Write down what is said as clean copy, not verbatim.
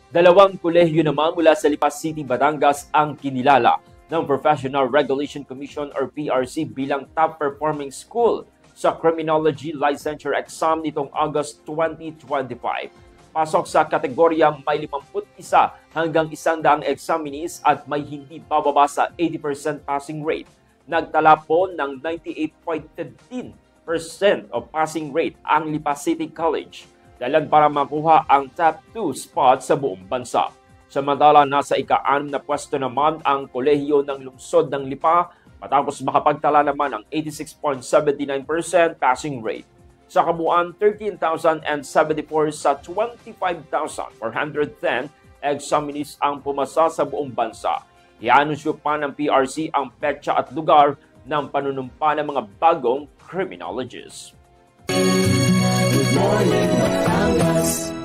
Dalawang kolehiyo naman mula sa Lipa City, Batangas ang kinilala ng Professional Regulation Commission or PRC bilang top-performing school sa Criminology Licensure Exam nitong August 2025. Pasok sa kategoryang may 51 hanggang 100 examinees at may hindi bababa sa 80% passing rate. Nagtala po ng 98.13% of passing rate ang Lipa City College, dalag para makuha ang top 2 spot sa buong bansa. Samantala, nasa ika-6 na pwesto naman ang kolehiyo ng lungsod ng Lipa matapos makapagtala naman ng 86.79% passing rate. Sa kabuuan, 13,074 sa 25,410 examinees ang pumasa sa buong bansa. Ianunsyo pa ng PRC ang petsa at lugar ng panunumpa ng mga bagong criminologists. Good morning, Batangas.